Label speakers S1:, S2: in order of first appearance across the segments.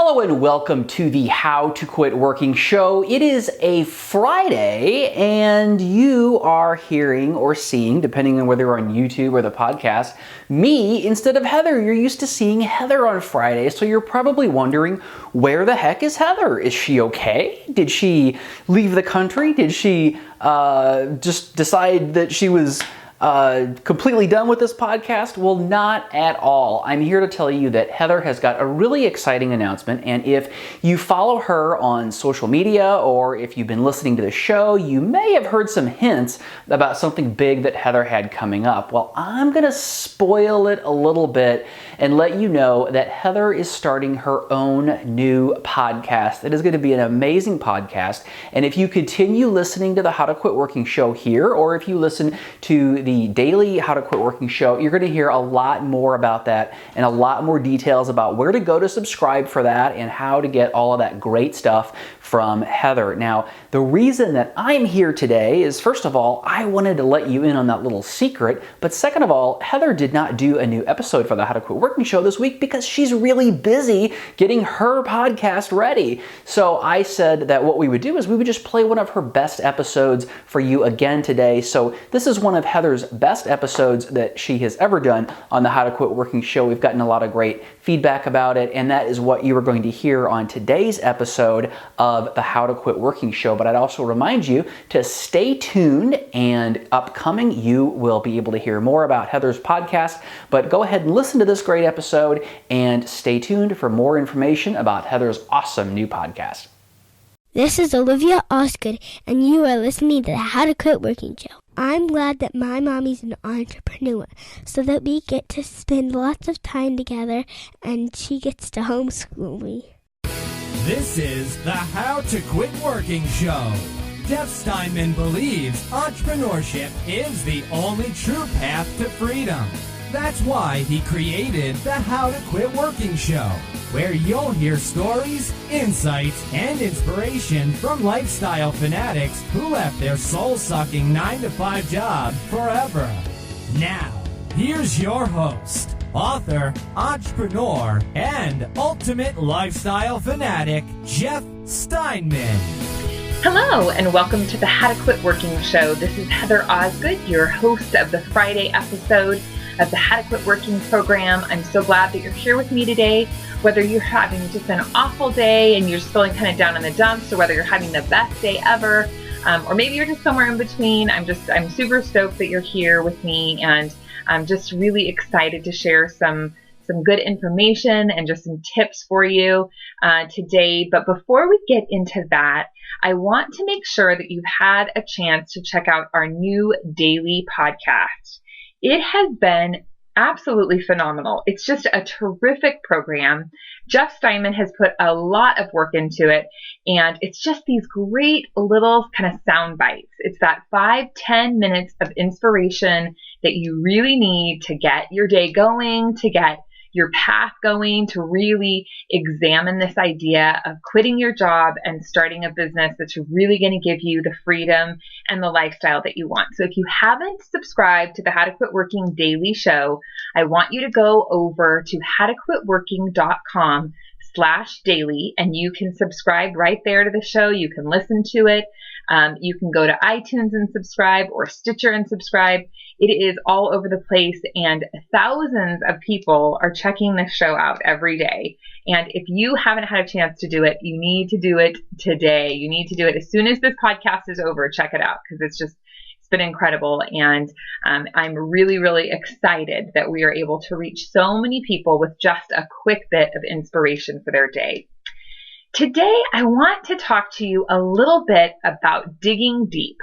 S1: Hello and welcome to the How to Quit Working show. It is a Friday and you are hearing or seeing, depending on whether you're on YouTube or the podcast, me instead of Heather. You're used to seeing Heather on Friday, so you're probably wondering, where the heck is Heather? Is she okay? Did she leave the country? Did she just decide that she was completely done with this podcast? Well, not at all. I'm here to tell you that Heather has got a really exciting announcement, and if you follow her on social media or if you've been listening to the show, you may have heard some hints about something big that Heather had coming up. Well, I'm going to spoil it a little bit and let you know that Heather is starting her own new podcast. It is going to be an amazing podcast, and if you continue listening to the How to Quit Working show here, or if you listen to the daily How to Quit Working show, you're going to hear a lot more about that and a lot more details about where to go to subscribe for that and how to get all of that great stuff from Heather. Now, the reason that I'm here today is, first of all, I wanted to let you in on that little secret, but second of all, Heather did not do a new episode for the How to Quit Working show this week because she's really busy getting her podcast ready. So I said that what we would do is we would just play one of her best episodes for you again today. So this is one of Heather's best episodes that she has ever done on the How to Quit Working show. We've gotten a lot of great feedback about it, and that is what you are going to hear on today's episode of the How to Quit Working show. But I'd also remind you to stay tuned, and upcoming you will be able to hear more about Heather's podcast. But go ahead and listen to this great episode and stay tuned for more information about Heather's awesome new podcast.
S2: This is Olivia Osgood, and you are listening to the How to Quit Working show. I'm glad that my mommy's an entrepreneur so that we get to spend lots of time together and she gets to homeschool me.
S3: This is the How to Quit Working show. Jeff Steinman believes entrepreneurship is the only true path to freedom. That's why he created the How to Quit Working show, where you'll hear stories, insights, and inspiration from lifestyle fanatics who left their soul-sucking 9-to-5 job forever. Now, here's your host, author, entrepreneur, and ultimate lifestyle fanatic, Jeff Steinman.
S4: Hello, and welcome to the How to Quit Working show. This is Heather Osgood, your host of the Friday episode of the How to Quit Working program. I'm so glad that you're here with me today, whether you're having just an awful day and you're just feeling kind of down in the dumps, or whether you're having the best day ever, or maybe you're just somewhere in between. I'm super stoked that you're here with me, and I'm just really excited to share some good information and just some tips for you today. But before we get into that, I want to make sure that you've had a chance to check out our new daily podcast. It has been absolutely phenomenal. It's just a terrific program. Jeff Steinman has put a lot of work into it, and it's just these great little kind of sound bites. It's that 5-10 minutes of inspiration that you really need to get your day going, to get your path going, to really examine this idea of quitting your job and starting a business that's really going to give you the freedom and the lifestyle that you want. So if you haven't subscribed to the How to Quit Working daily show, I want you to go over to howtoquitworking.com/daily, and you can subscribe right there to the show. You can listen to it. You can go to iTunes and subscribe, or Stitcher and subscribe. It is all over the place, and thousands of people are checking this show out every day. And if you haven't had a chance to do it, you need to do it today. You need to do it as soon as this podcast is over. Check it out, because it's been incredible. And I'm really, really excited that we are able to reach so many people with just a quick bit of inspiration for their day. Today, I want to talk to you a little bit about digging deep.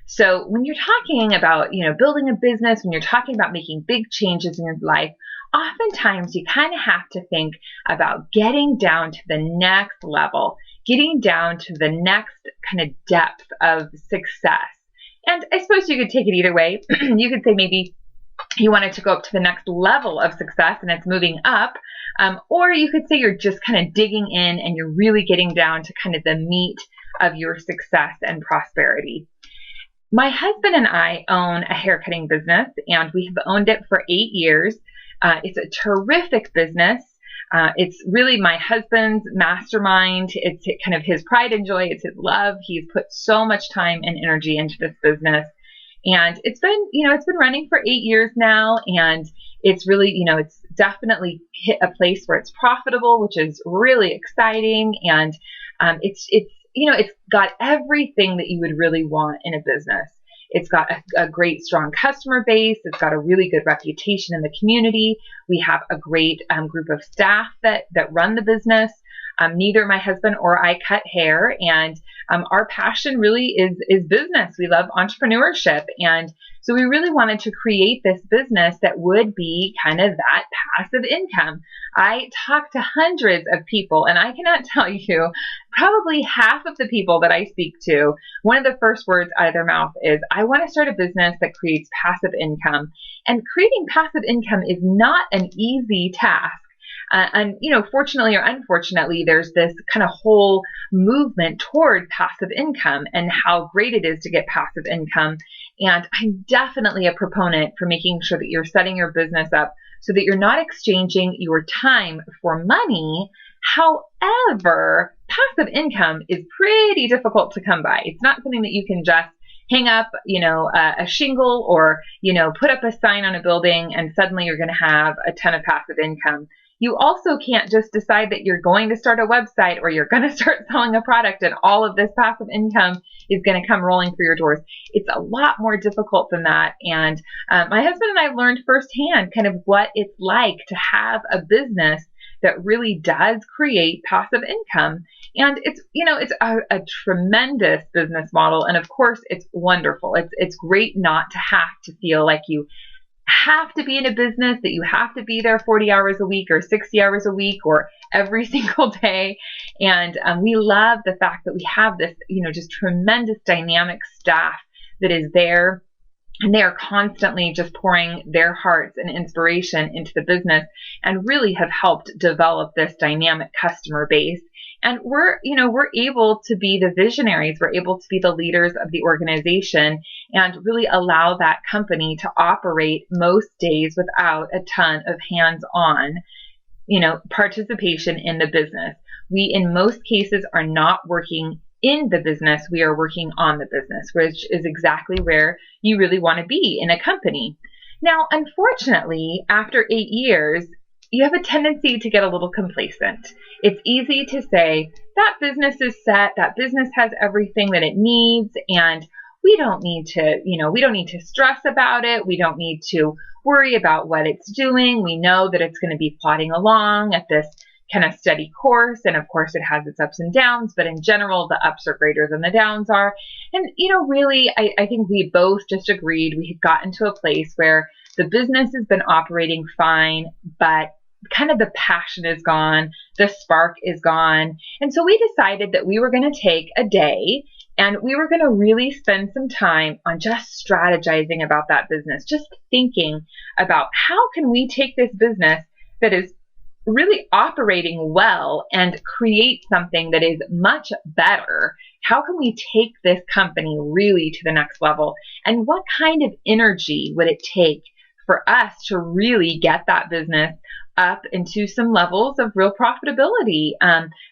S4: So when you're talking about, building a business, when you're talking about making big changes in your life, oftentimes you kind of have to think about getting down to the next level, getting down to the next kind of depth of success. And I suppose you could take it either way. You could say maybe you wanted to go up to the next level of success and it's moving up. Or you could say you're just kind of digging in and you're really getting down to kind of the meat of your success and prosperity. My husband and I own a haircutting business, and we have owned it for 8 years. It's a terrific business. It's really my husband's mastermind. It's kind of his pride and joy. It's his love. He's put so much time and energy into this business. And it's been running for 8 years now. And it's really, it's definitely hit a place where it's profitable, which is really exciting. And it's got everything that you would really want in a business. It's got a great, strong customer base. It's got a really good reputation in the community. We have a great group of staff that run the business. Neither my husband or I cut hair, and our passion really is business. We love entrepreneurship, and so we really wanted to create this business that would be kind of that passive income. I talked to hundreds of people, and I cannot tell you, probably half of the people that I speak to, one of the first words out of their mouth is, I want to start a business that creates passive income. And creating passive income is not an easy task. And fortunately or unfortunately, there's this kind of whole movement toward passive income and how great it is to get passive income. And I'm definitely a proponent for making sure that you're setting your business up so that you're not exchanging your time for money. However, passive income is pretty difficult to come by. It's not something that you can just hang up, a shingle or, put up a sign on a building and suddenly you're going to have a ton of passive income. You also can't just decide that you're going to start a website or you're going to start selling a product and all of this passive income is going to come rolling through your doors. It's a lot more difficult than that. And my husband and I learned firsthand kind of what it's like to have a business that really does create passive income. And it's a tremendous business model. And of course, it's wonderful. It's great not to have to feel like you have to be in a business, that you have to be there 40 hours a week or 60 hours a week or every single day. And we love the fact that we have this, just tremendous dynamic staff that is there. And they are constantly just pouring their hearts and inspiration into the business and really have helped develop this dynamic customer base. And we're able to be the visionaries. We're able to be the leaders of the organization and really allow that company to operate most days without a ton of hands-on, participation in the business. We, in most cases, are not working in the business. We are working on the business, which is exactly where you really want to be in a company. Now, unfortunately, after 8 years, you have a tendency to get a little complacent. It's easy to say that business is set, that business has everything that it needs, and we don't need to stress about it. We don't need to worry about what it's doing. We know that it's going to be plodding along at this kind of steady course. And of course, it has its ups and downs, but in general, the ups are greater than the downs are. And, really, I think we both just agreed we had gotten to a place where the business has been operating fine, but kind of the passion is gone, the spark is gone. And so we decided that we were going to take a day and we were going to really spend some time on just strategizing about that business, just thinking about how can we take this business that is really operating well and create something that is much better. How can we take this company really to the next level? And what kind of energy would it take for us to really get that business up into some levels of real profitability?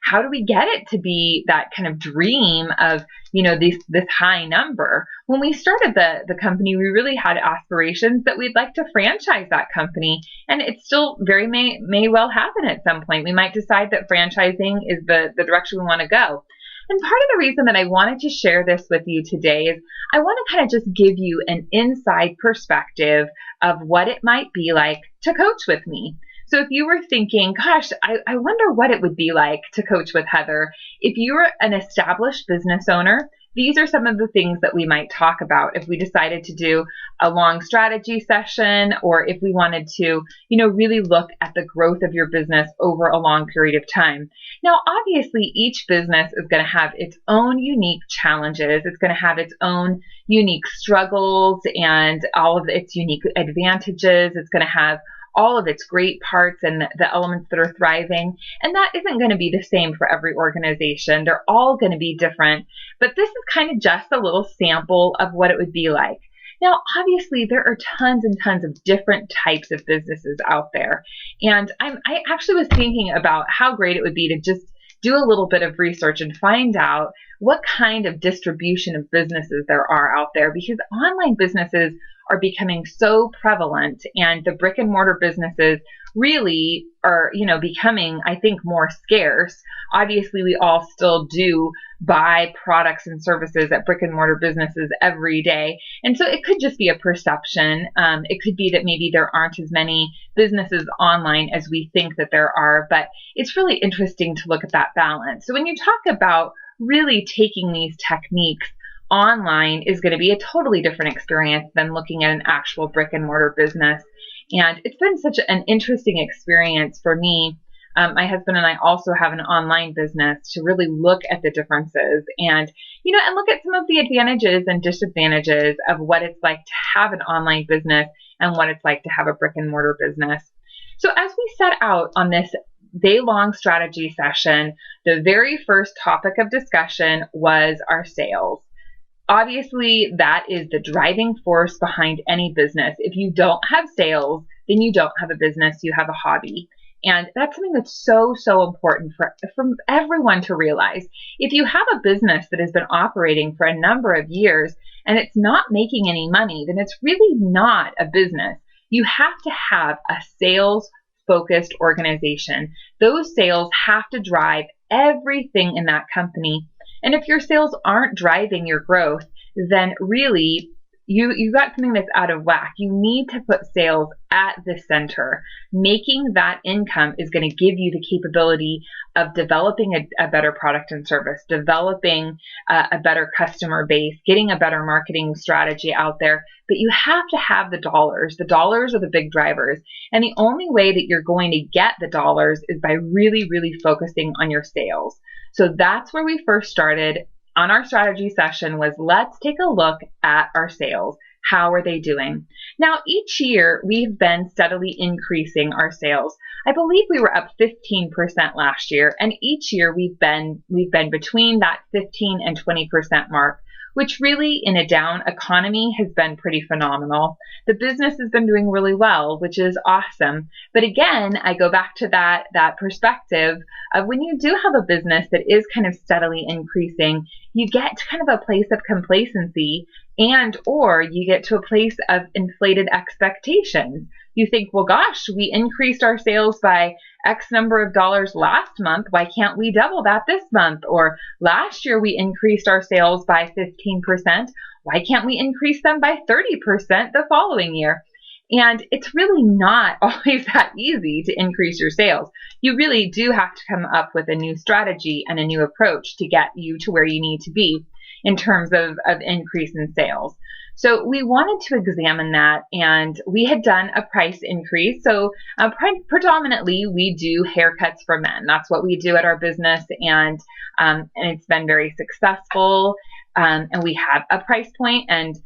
S4: How do we get it to be that kind of dream of, this high number? When we started the company, we really had aspirations that we'd like to franchise that company. And it still very may well happen at some point. We might decide that franchising is the direction we want to go. And part of the reason that I wanted to share this with you today is I want to kind of just give you an inside perspective of what it might be like to coach with me. So if you were thinking, gosh, I wonder what it would be like to coach with Heather. If you're an established business owner, these are some of the things that we might talk about if we decided to do a long strategy session, or if we wanted to, really look at the growth of your business over a long period of time. Now, obviously, each business is going to have its own unique challenges. It's going to have its own unique struggles and all of its unique advantages. It's going to have all of its great parts and the elements that are thriving. And that isn't going to be the same for every organization. They're all going to be different. But this is kind of just a little sample of what it would be like. Now, obviously, there are tons and tons of different types of businesses out there. And I actually was thinking about how great it would be to just do a little bit of research and find out what kind of distribution of businesses there are out there, because online businesses are becoming so prevalent, and the brick and mortar businesses really are, becoming, I think, more scarce. Obviously, we all still do buy products and services at brick and mortar businesses every day. And so it could just be a perception. It could be that maybe there aren't as many businesses online as we think that there are, but it's really interesting to look at that balance. So when you talk about really taking these techniques online, is going to be a totally different experience than looking at an actual brick and mortar business. And it's been such an interesting experience for me. My husband and I also have an online business to really look at the differences and look at some of the advantages and disadvantages of what it's like to have an online business and what it's like to have a brick and mortar business. So as we set out on this day-long strategy session, the very first topic of discussion was our sales. Obviously, that is the driving force behind any business. If you don't have sales, then you don't have a business, you have a hobby. And that's something that's so, so important for everyone to realize. If you have a business that has been operating for a number of years and it's not making any money, then it's really not a business. You have to have a sales-focused organization. Those sales have to drive everything in that company. And if your sales aren't driving your growth, then really you've got something that's out of whack. You need to put sales at the center. Making that income is going to give you the capability of developing a better product and service, developing a better customer base, getting a better marketing strategy out there. But you have to have the dollars. The dollars are the big drivers. And the only way that you're going to get the dollars is by really, really focusing on your sales. So that's where we first started on our strategy session, was let's take a look at our sales. How are they doing? Now, each year we've been steadily increasing our sales. I believe we were up 15% last year, and each year we've been between that 15 and 20% mark, which really in a down economy has been pretty phenomenal. The business has been doing really well, which is awesome. But again, I go back to that perspective of when you do have a business that is kind of steadily increasing, you get to kind of a place of complacency or you get to a place of inflated expectations. You think, well, gosh, we increased our sales by X number of dollars last month. Why can't we double that this month? Or last year we increased our sales by 15%. Why can't we increase them by 30% the following year? And it's really not always that easy to increase your sales. You really do have to come up with a new strategy and a new approach to get you to where you need to be in terms of increase in sales. So we wanted to examine that, and we had done a price increase. So predominantly we do haircuts for men. That's what we do at our business, and it's been very successful. And we have a price point, and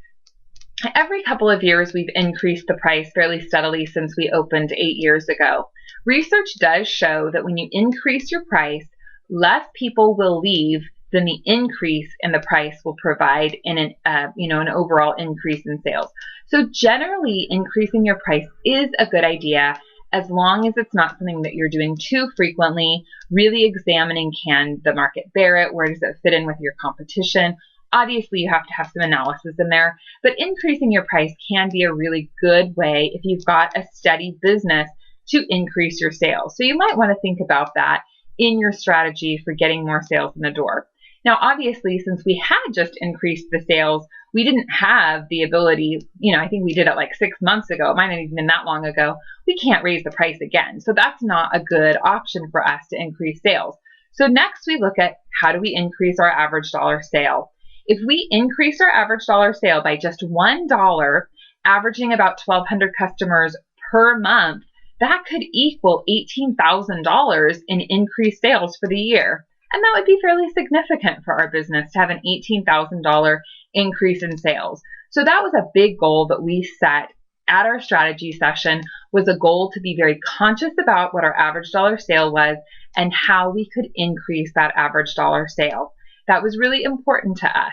S4: every couple of years we've increased the price fairly steadily since we opened 8 years ago. Research does show that when you increase your price, less people will leave than the increase in the price will provide in an overall increase in sales. So generally, increasing your price is a good idea as long as it's not something that you're doing too frequently. Really examining, can the market bear it? Where does it fit in with your competition? Obviously, you have to have some analysis in there, but increasing your price can be a really good way if you've got a steady business to increase your sales. So you might want to think about that in your strategy for getting more sales in the door. Now, obviously, since we had just increased the sales, we didn't have the ability, I think we did it like 6 months ago. It might not even been that long ago. We can't raise the price again. So that's not a good option for us to increase sales. So next we look at, how do we increase our average dollar sale? If we increase our average dollar sale by just $1, averaging about 1,200 customers per month, that could equal $18,000 in increased sales for the year. And that would be fairly significant for our business to have an $18,000 increase in sales. So that was a big goal that we set at our strategy session, was a goal to be very conscious about what our average dollar sale was and how we could increase that average dollar sale. That was really important to us.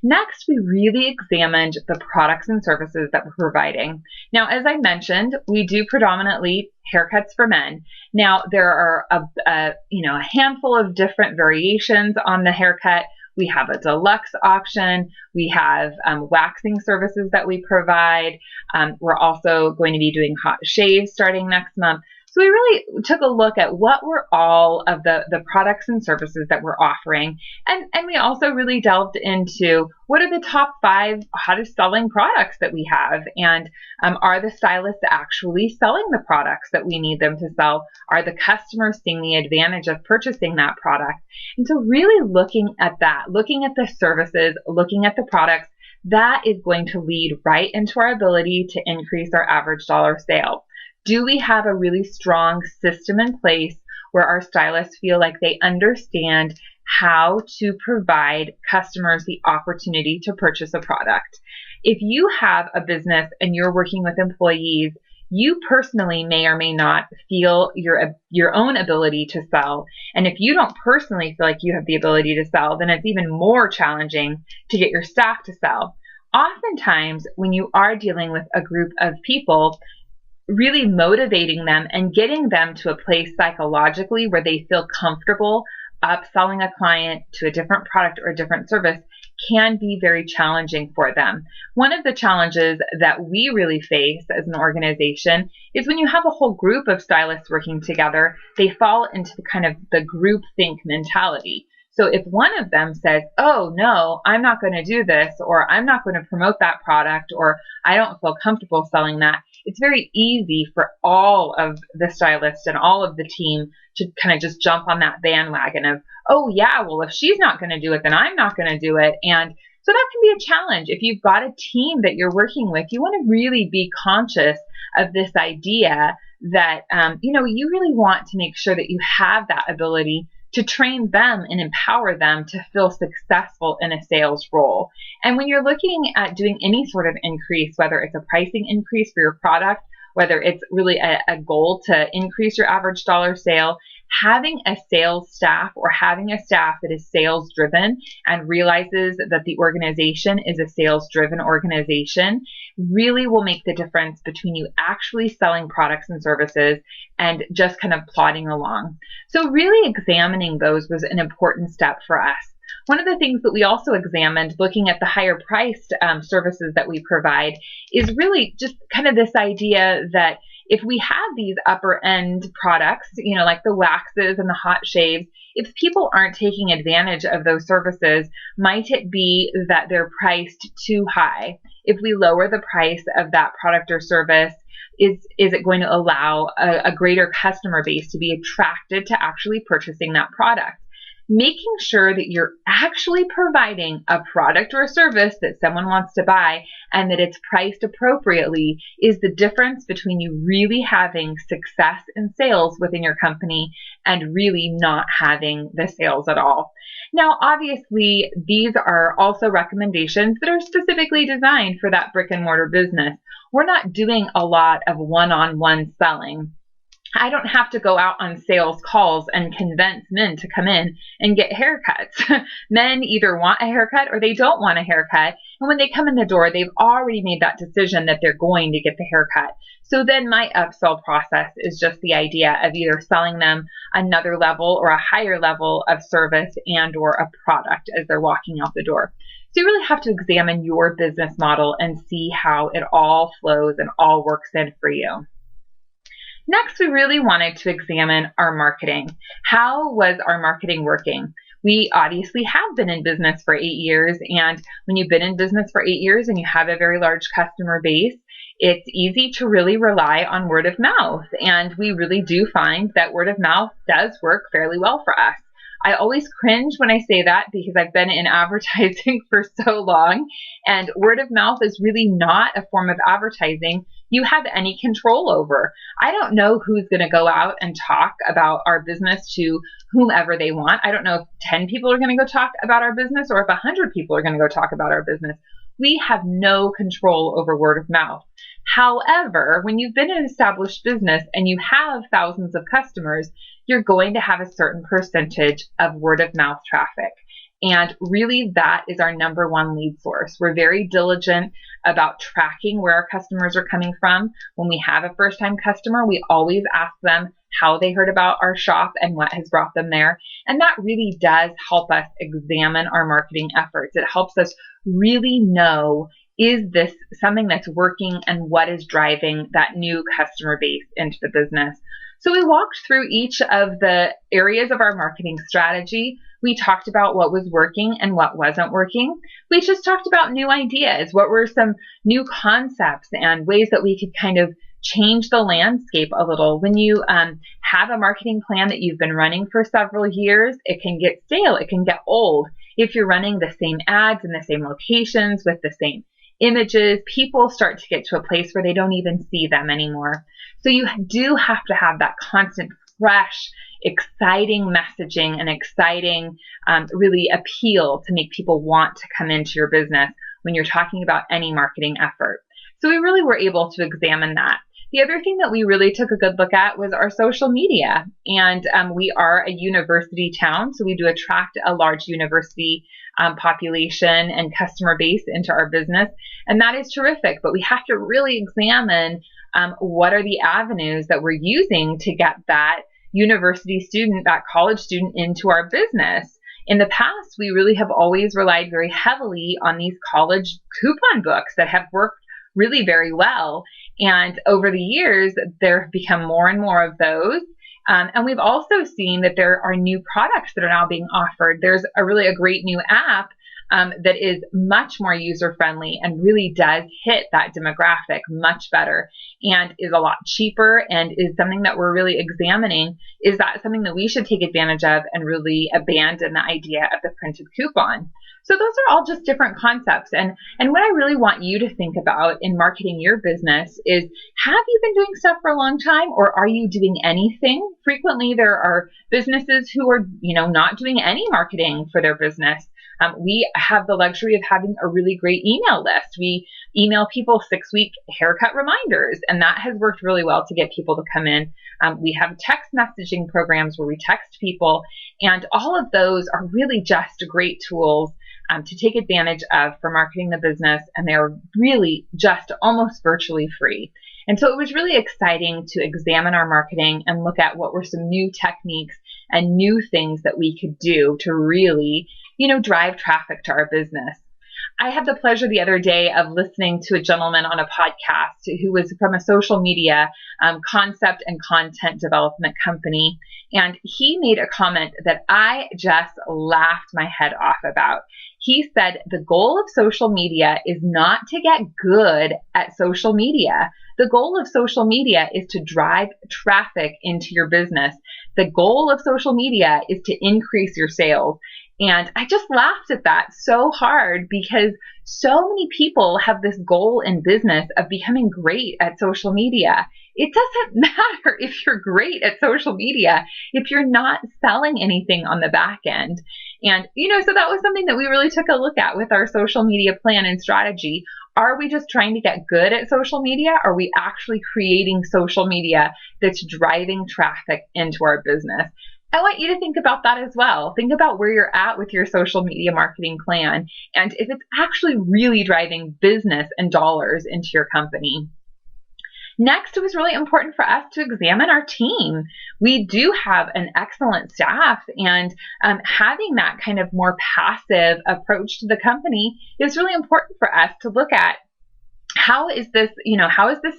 S4: Next, we really examined the products and services that we're providing. Now, as I mentioned, we do predominantly haircuts for men. Now, there are a handful of different variations on the haircut. We have a deluxe option. We have waxing services that we provide. We're also going to be doing hot shaves starting next month. So we really took a look at what were all of the products and services that we're offering. And we also really delved into what are the top 5 hottest selling products that we have, and are the stylists actually selling the products that we need them to sell? Are the customers seeing the advantage of purchasing that product? And so really looking at that, looking at the services, looking at the products, that is going to lead right into our ability to increase our average dollar sale. Do we have a really strong system in place where our stylists feel like they understand how to provide customers the opportunity to purchase a product? If you have a business and you're working with employees, you personally may or may not feel your own ability to sell. And if you don't personally feel like you have the ability to sell, then it's even more challenging to get your staff to sell. Oftentimes, when you are dealing with a group of people, really motivating them and getting them to a place psychologically where they feel comfortable upselling a client to a different product or a different service can be very challenging for them. One of the challenges that we really face as an organization is when you have a whole group of stylists working together, they fall into the kind of the group think mentality. So if one of them says, oh no, I'm not going to do this, or I'm not going to promote that product, or I don't feel comfortable selling that, it's very easy for all of the stylists and all of the team to kind of just jump on that bandwagon of, oh yeah, well, if she's not going to do it, then I'm not going to do it. And so that can be a challenge. If you've got a team that you're working with, you want to really be conscious of this idea that, you really want to make sure that you have that ability to train them and empower them to feel successful in a sales role. And when you're looking at doing any sort of increase, whether it's a pricing increase for your product, whether it's really a goal to increase your average dollar sale, having a sales staff or having a staff that is sales driven and realizes that the organization is a sales driven organization really will make the difference between you actually selling products and services and just kind of plodding along. So really examining those was an important step for us. One of the things that we also examined, looking at the higher priced services that we provide, is really just kind of this idea that if we have these upper end products, like the waxes and the hot shaves, if people aren't taking advantage of those services, might it be that they're priced too high? If we lower the price of that product or service, is it going to allow a greater customer base to be attracted to actually purchasing that product? Making sure that you're actually providing a product or a service that someone wants to buy and that it's priced appropriately is the difference between you really having success in sales within your company and really not having the sales at all. Now, obviously, these are also recommendations that are specifically designed for that brick and mortar business. We're not doing a lot of one-on-one selling. I don't have to go out on sales calls and convince men to come in and get haircuts. Men either want a haircut or they don't want a haircut. And when they come in the door, they've already made that decision that they're going to get the haircut. So then my upsell process is just the idea of either selling them another level or a higher level of service and or a product as they're walking out the door. So you really have to examine your business model and see how it all flows and all works in for you. Next, we really wanted to examine our marketing. How was our marketing working? We obviously have been in business for 8 years, and when you've been in business for 8 years and you have a very large customer base, it's easy to really rely on word of mouth, and we really do find that word of mouth does work fairly well for us. I always cringe when I say that because I've been in advertising for so long, and word of mouth is really not a form of advertising you have any control over. I don't know who's going to go out and talk about our business to whomever they want. I don't know if 10 people are going to go talk about our business or if 100 people are going to go talk about our business. We have no control over word of mouth. However, when you've been an established business and you have thousands of customers, you're going to have a certain percentage of word of mouth traffic. And really, that is our number one lead source. We're very diligent about tracking where our customers are coming from. When we have a first-time customer, we always ask them how they heard about our shop and what has brought them there. And that really does help us examine our marketing efforts. It helps us really know, is this something that's working, and what is driving that new customer base into the business? So we walked through each of the areas of our marketing strategy. We talked about what was working and what wasn't working. We just talked about new ideas. What were some new concepts and ways that we could kind of change the landscape a little? When you have a marketing plan that you've been running for several years, it can get stale. It can get old. If you're running the same ads in the same locations with the same images, people start to get to a place where they don't even see them anymore. So you do have to have that constant, fresh, exciting messaging and exciting really appeal to make people want to come into your business when you're talking about any marketing effort. So we really were able to examine that. The other thing that we really took a good look at was our social media. And we are a university town, so we do attract a large university population and customer base into our business. And that is terrific, but we have to really examine what are the avenues that we're using to get that university student, that college student into our business. In the past, we really have always relied very heavily on these college coupon books that have worked really very well. And over the years, there have become more and more of those. And we've also seen that there are new products that are now being offered. There's a great new app that is much more user-friendly and really does hit that demographic much better and is a lot cheaper, and is something that we're really examining. Is that something that we should take advantage of and really abandon the idea of the printed coupon? So those are all just different concepts. And what I really want you to think about in marketing your business is, have you been doing stuff for a long time, or are you doing anything? Frequently, there are businesses who are, not doing any marketing for their business. We have the luxury of having a really great email list. We email people 6-week haircut reminders, and that has worked really well to get people to come in. We have text messaging programs where we text people, and all of those are really just great tools to take advantage of for marketing the business, and they're really just almost virtually free. And so it was really exciting to examine our marketing and look at what were some new techniques and new things that we could do to really, drive traffic to our business. I had the pleasure the other day of listening to a gentleman on a podcast who was from a social media concept and content development company. And he made a comment that I just laughed my head off about. He said the goal of social media is not to get good at social media. The goal of social media is to drive traffic into your business. The goal of social media is to increase your sales. And I just laughed at that so hard, because so many people have this goal in business of becoming great at social media. It doesn't matter if you're great at social media if you're not selling anything on the back end. And, so that was something that we really took a look at with our social media plan and strategy. Are we just trying to get good at social media? Are we actually creating social media that's driving traffic into our business? I want you to think about that as well. Think about where you're at with your social media marketing plan, and if it's actually really driving business and dollars into your company. Next, it was really important for us to examine our team. We do have an excellent staff, and having that kind of more passive approach to the company is really important for us to look at. How is this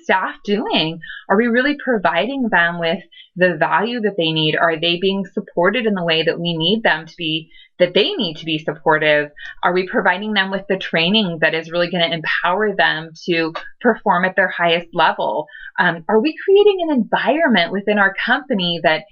S4: staff doing? Are we really providing them with the value that they need? Are they being supported in the way that we need them to be, that they need to be supportive? Are we providing them with the training that is really going to empower them to perform at their highest level? Are we creating an environment within our company that,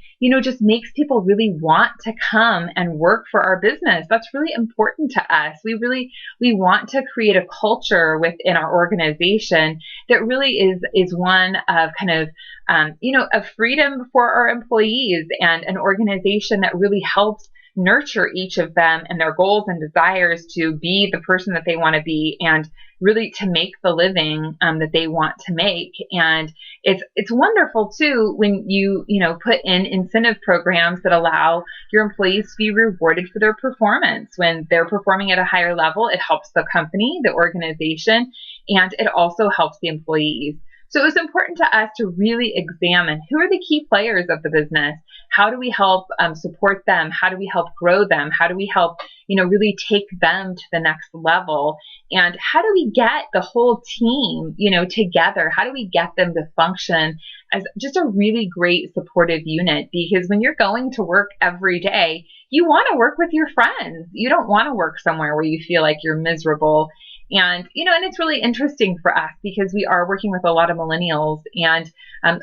S4: just makes people really want to come and work for our business? That's really important to us. We want to create a culture within our organization that really is one of kind of, of freedom for our employees, and an organization that really helps nurture each of them and their goals and desires to be the person that they want to be and really to make the living that they want to make. And it's wonderful too when you put in incentive programs that allow your employees to be rewarded for their performance. When they're performing at a higher level, it helps the company, the organization, and it also helps the employees. So it was important to us to really examine who are the key players of the business. How do we help support them? How do we help grow them? How do we help, really take them to the next level? And how do we get the whole team, together? How do we get them to function as just a really great supportive unit? Because when you're going to work every day, you want to work with your friends. You don't want to work somewhere where you feel like you're miserable. And, and it's really interesting for us because we are working with a lot of millennials. And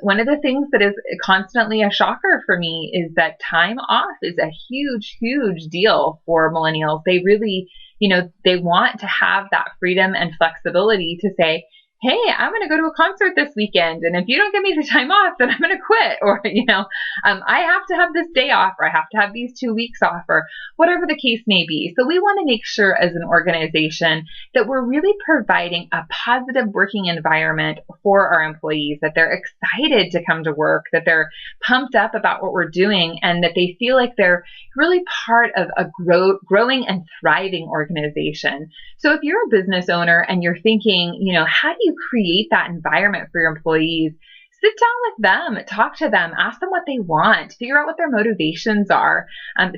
S4: one of the things that is constantly a shocker for me is that time off is a huge, huge deal for millennials. They really, they want to have that freedom and flexibility to say, hey, I'm going to go to a concert this weekend, and if you don't give me the time off, then I'm going to quit. Or, I have to have this day off, or I have to have these 2 weeks off, or whatever the case may be. So we want to make sure as an organization that we're really providing a positive working environment for our employees, that they're excited to come to work, that they're pumped up about what we're doing, and that they feel like they're really part of a growing and thriving organization. So if you're a business owner and you're thinking, how do you create that environment for your employees? Sit down with them, talk to them, ask them what they want, figure out what their motivations are,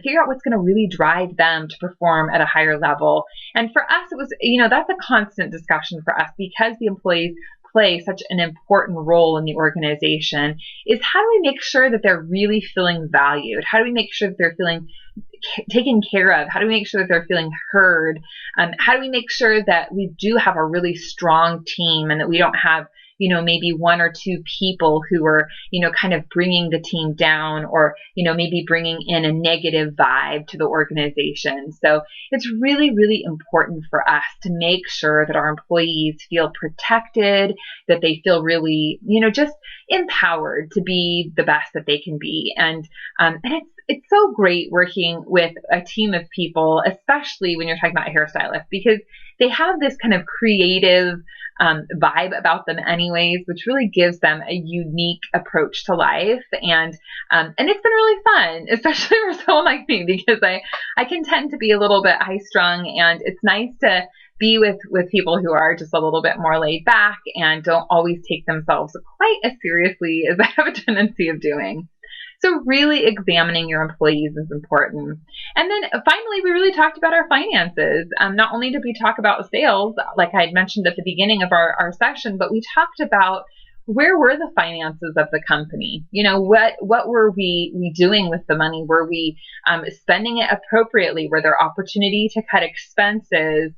S4: figure out what's going to really drive them to perform at a higher level. And for us, it was, that's a constant discussion for us because the employees play such an important role in the organization, is how do we make sure that they're really feeling valued? How do we make sure that they're feeling taken care of? How do we make sure that they're feeling heard? How do we make sure that we do have a really strong team and that we don't have, maybe one or two people who are, kind of bringing the team down or, maybe bringing in a negative vibe to the organization. So it's really, really important for us to make sure that our employees feel protected, that they feel really, just empowered to be the best that they can be. And it's so great working with a team of people, especially when you're talking about hairstylists, because they have this kind of creative vibe about them anyways, which really gives them a unique approach to life. And it's been really fun, especially for someone like me, because I can tend to be a little bit high strung, and it's nice to be with people who are just a little bit more laid back and don't always take themselves quite as seriously as I have a tendency of doing. So really examining your employees is important. And then finally, we really talked about our finances. Not only did we talk about sales, like I had mentioned at the beginning of our session, but we talked about where were the finances of the company? What were we doing with the money? Were we spending it appropriately? Were there opportunity to cut expenses?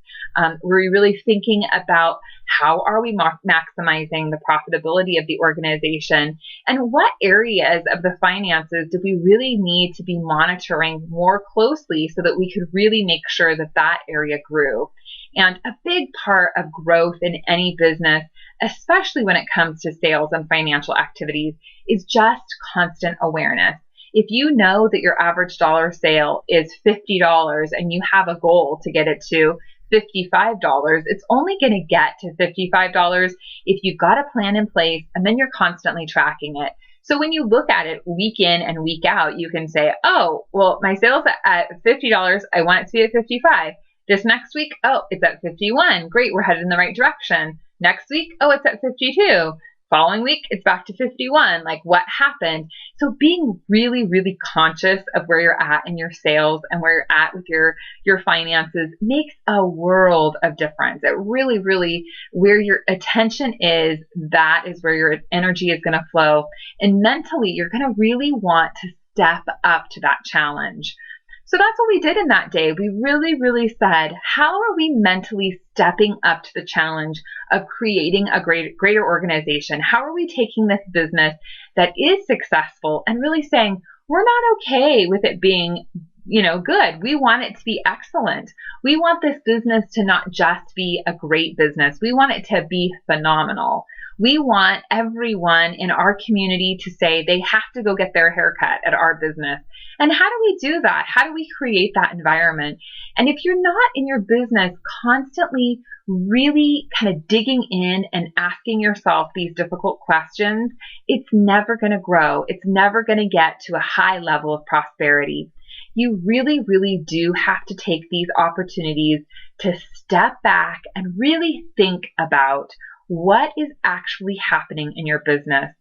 S4: Were we really thinking about how are we maximizing the profitability of the organization? And what areas of the finances do we really need to be monitoring more closely so that we could really make sure that that area grew? And a big part of growth in any business, especially when it comes to sales and financial activities, is just constant awareness. If you know that your average dollar sale is $50 and you have a goal to get it to $55, it's only going to get to $55 if you've got a plan in place and then you're constantly tracking it. So when you look at it week in and week out, you can say, oh, well, my sales at $50, I want it to be at 55. This next week, oh, it's at 51. Great, we're headed in the right direction. Next week, oh, it's at 52. Following week, it's back to 51. Like, what happened? So being really, really conscious of where you're at in your sales and where you're at with your finances makes a world of difference. It really, really, where your attention is, that is where your energy is going to flow. And mentally, you're going to really want to step up to that challenge. So that's what we did in that day. We really, really said, how are we mentally stepping up to the challenge of creating a greater organization? How are we taking this business that is successful and really saying, we're not okay with it being, good. We want it to be excellent. We want this business to not just be a great business. We want it to be phenomenal. We want everyone in our community to say they have to go get their hair cut at our business. And how do we do that? How do we create that environment? And if you're not in your business constantly really kind of digging in and asking yourself these difficult questions, it's never going to grow. It's never going to get to a high level of prosperity. You really, really do have to take these opportunities to step back and really think about what is actually happening in your business.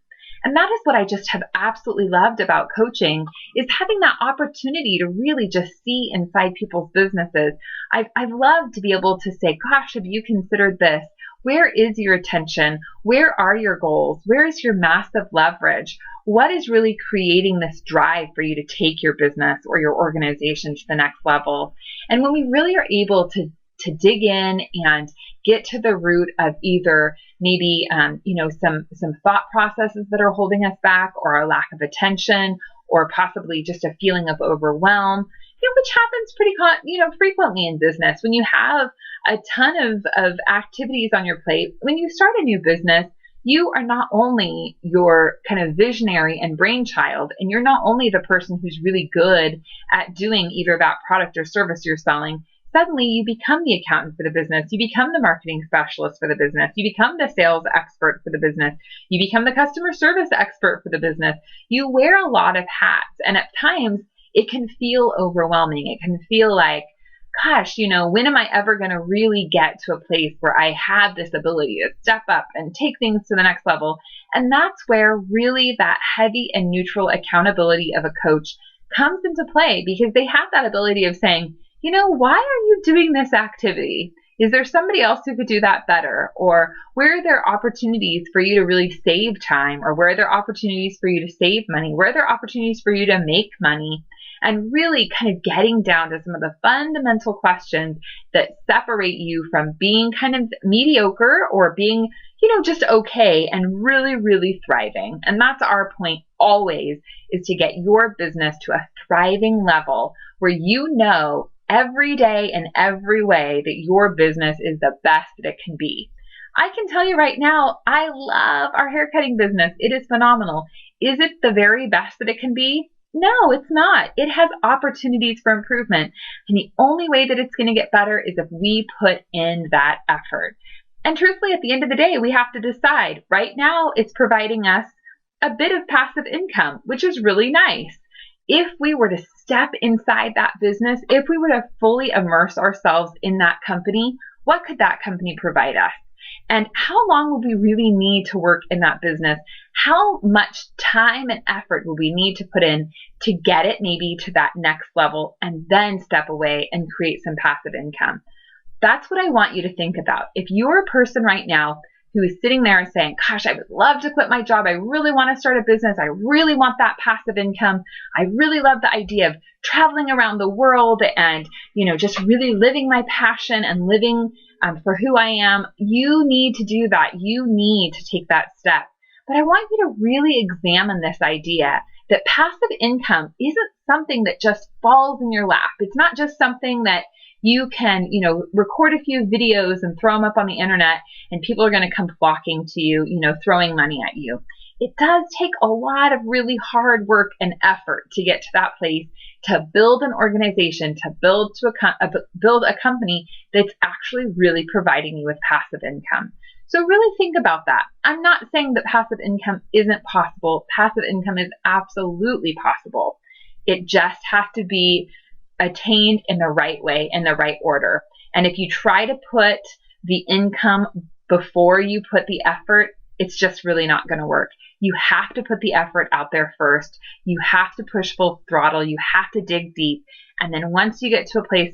S4: And that is what I just have absolutely loved about coaching, is having that opportunity to really just see inside people's businesses. I've loved to be able to say, gosh, have you considered this? Where is your attention? Where are your goals? Where is your massive leverage? What is really creating this drive for you to take your business or your organization to the next level? And when we really are able to dig in and get to the root of either maybe some thought processes that are holding us back, or a lack of attention, or possibly just a feeling of overwhelm, which happens pretty frequently in business. When you have a ton of activities on your plate, when you start a new business, you are not only your kind of visionary and brainchild, and you're not only the person who's really good at doing either that product or service you're selling. Suddenly you become the accountant for the business. You become the marketing specialist for the business. You become the sales expert for the business. You become the customer service expert for the business. You wear a lot of hats, and at times it can feel overwhelming. It can feel like, gosh, when am I ever going to really get to a place where I have this ability to step up and take things to the next level? And that's where really that heavy and neutral accountability of a coach comes into play, because they have that ability of saying, why are you doing this activity? Is there somebody else who could do that better? Or where are there opportunities for you to really save time? Or where are there opportunities for you to save money? Where are there opportunities for you to make money? And really kind of getting down to some of the fundamental questions that separate you from being kind of mediocre or being, just okay, and really, really thriving. And that's our point always, is to get your business to a thriving level where every day in every way that your business is the best that it can be. I can tell you right now, I love our haircutting business. It is phenomenal. Is it the very best that it can be? No, it's not. It has opportunities for improvement. And the only way that it's going to get better is if we put in that effort. And truthfully, at the end of the day, we have to decide. Right now, it's providing us a bit of passive income, which is really nice. If we were to step inside that business, if we were to fully immerse ourselves in that company, what could that company provide us? And how long will we really need to work in that business? How much time and effort will we need to put in to get it maybe to that next level and then step away and create some passive income? That's what I want you to think about. If you're a person right now who is sitting there and saying, gosh, I would love to quit my job. I really want to start a business. I really want that passive income. I really love the idea of traveling around the world and, just really living my passion and living for who I am. You need to do that. You need to take that step. But I want you to really examine this idea that passive income isn't something that just falls in your lap. It's not just something that you can, record a few videos and throw them up on the internet and people are going to come flocking to you, throwing money at you. It does take a lot of really hard work and effort to get to that place, to build an organization, to build a company that's actually really providing you with passive income. So really think about that. I'm not saying that passive income isn't possible. Passive income is absolutely possible. It just has to be attained in the right way, in the right order. And if you try to put the income before you put the effort, it's just really not going to work. You have to put the effort out there first. You have to push full throttle. You have to dig deep. And then once you get to a place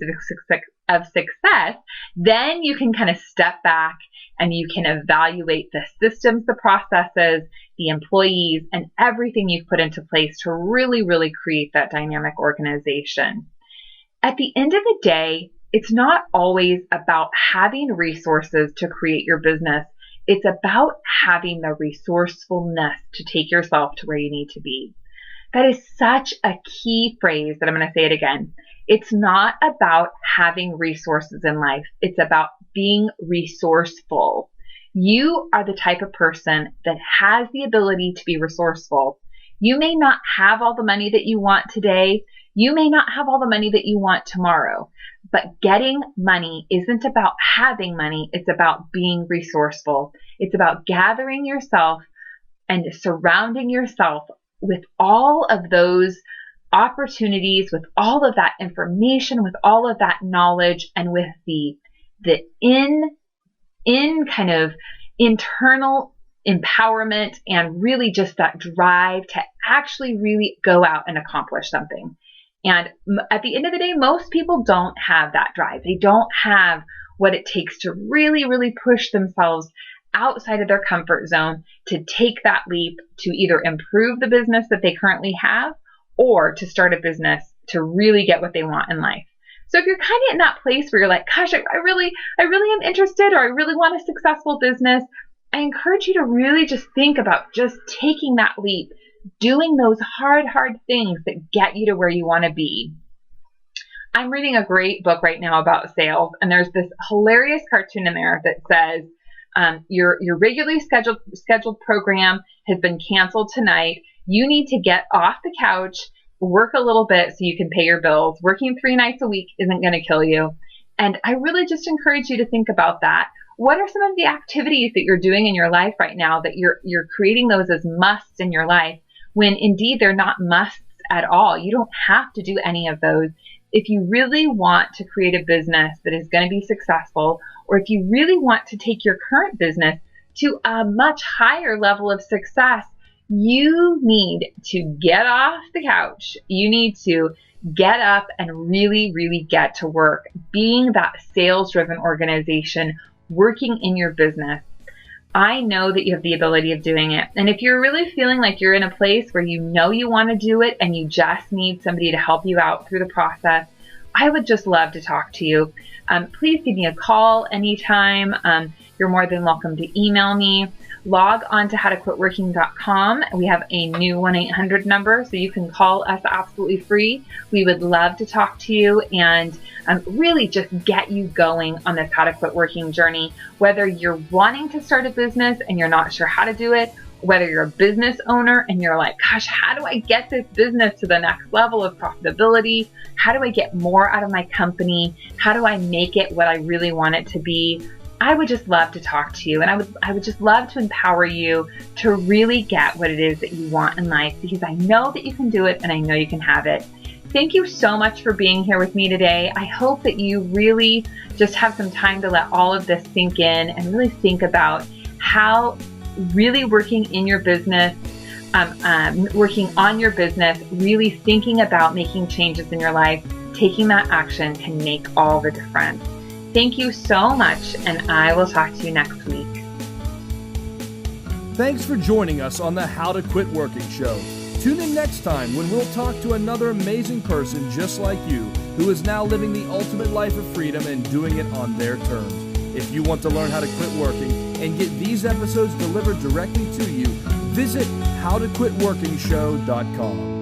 S4: of success, then you can kind of step back and you can evaluate the systems, the processes, the employees, and everything you've put into place to really, really create that dynamic organization. At the end of the day, it's not always about having resources to create your business. It's about having the resourcefulness to take yourself to where you need to be. That is such a key phrase that I'm going to say it again. It's not about having resources in life. It's about being resourceful. You are the type of person that has the ability to be resourceful. You may not have all the money that you want today. You may not have all the money that you want tomorrow. But getting money isn't about having money. It's about being resourceful. It's about gathering yourself and surrounding yourself with all of those opportunities, with all of that information, with all of that knowledge, and with the kind of internal empowerment and really just that drive to actually really go out and accomplish something. And at the end of the day, most people don't have that drive. They don't have what it takes to really, really push themselves outside of their comfort zone to take that leap to either improve the business that they currently have or to start a business to really get what they want in life. So if you're kind of in that place where you're like, gosh, I really am interested, or I really want a successful business, I encourage you to really just think about just taking that leap, doing those hard things that get you to where you want to be. I'm reading a great book right now about sales, and there's this hilarious cartoon in there that says, your regularly scheduled program has been canceled tonight. You need to get off the couch, work a little bit so you can pay your bills. Working 3 nights a week isn't going to kill you. And I really just encourage you to think about that. What are some of the activities that you're doing in your life right now that you're creating those as musts in your life, when indeed they're not musts at all? You don't have to do any of those. If you really want to create a business that is going to be successful, or if you really want to take your current business to a much higher level of success, you need to get off the couch. You need to get up and really, really get to work, being that sales-driven organization, working in your business. I know that you have the ability of doing it. And if you're really feeling like you're in a place where you know you want to do it and you just need somebody to help you out through the process, I would just love to talk to you. Please give me a call anytime. You're more than welcome to email me. Log on to howtoquitworking.com. We have a new 1-800 number, so you can call us absolutely free. We would love to talk to you and really just get you going on this How to Quit Working journey. Whether you're wanting to start a business and you're not sure how to do it, whether you're a business owner and you're like, gosh, how do I get this business to the next level of profitability? How do I get more out of my company? How do I make it what I really want it to be? I would just love to talk to you, and I would just love to empower you to really get what it is that you want in life, because I know that you can do it and I know you can have it. Thank you so much for being here with me today. I hope that you really just have some time to let all of this sink in and really think about how really working in your business, working on your business, really thinking about making changes in your life, taking that action can make all the difference. Thank you so much, and I will talk to you next week.
S5: Thanks for joining us on the How to Quit Working show. Tune in next time when we'll talk to another amazing person just like you, who is now living the ultimate life of freedom and doing it on their terms. If you want to learn how to quit working and get these episodes delivered directly to you, visit howtoquitworkingshow.com.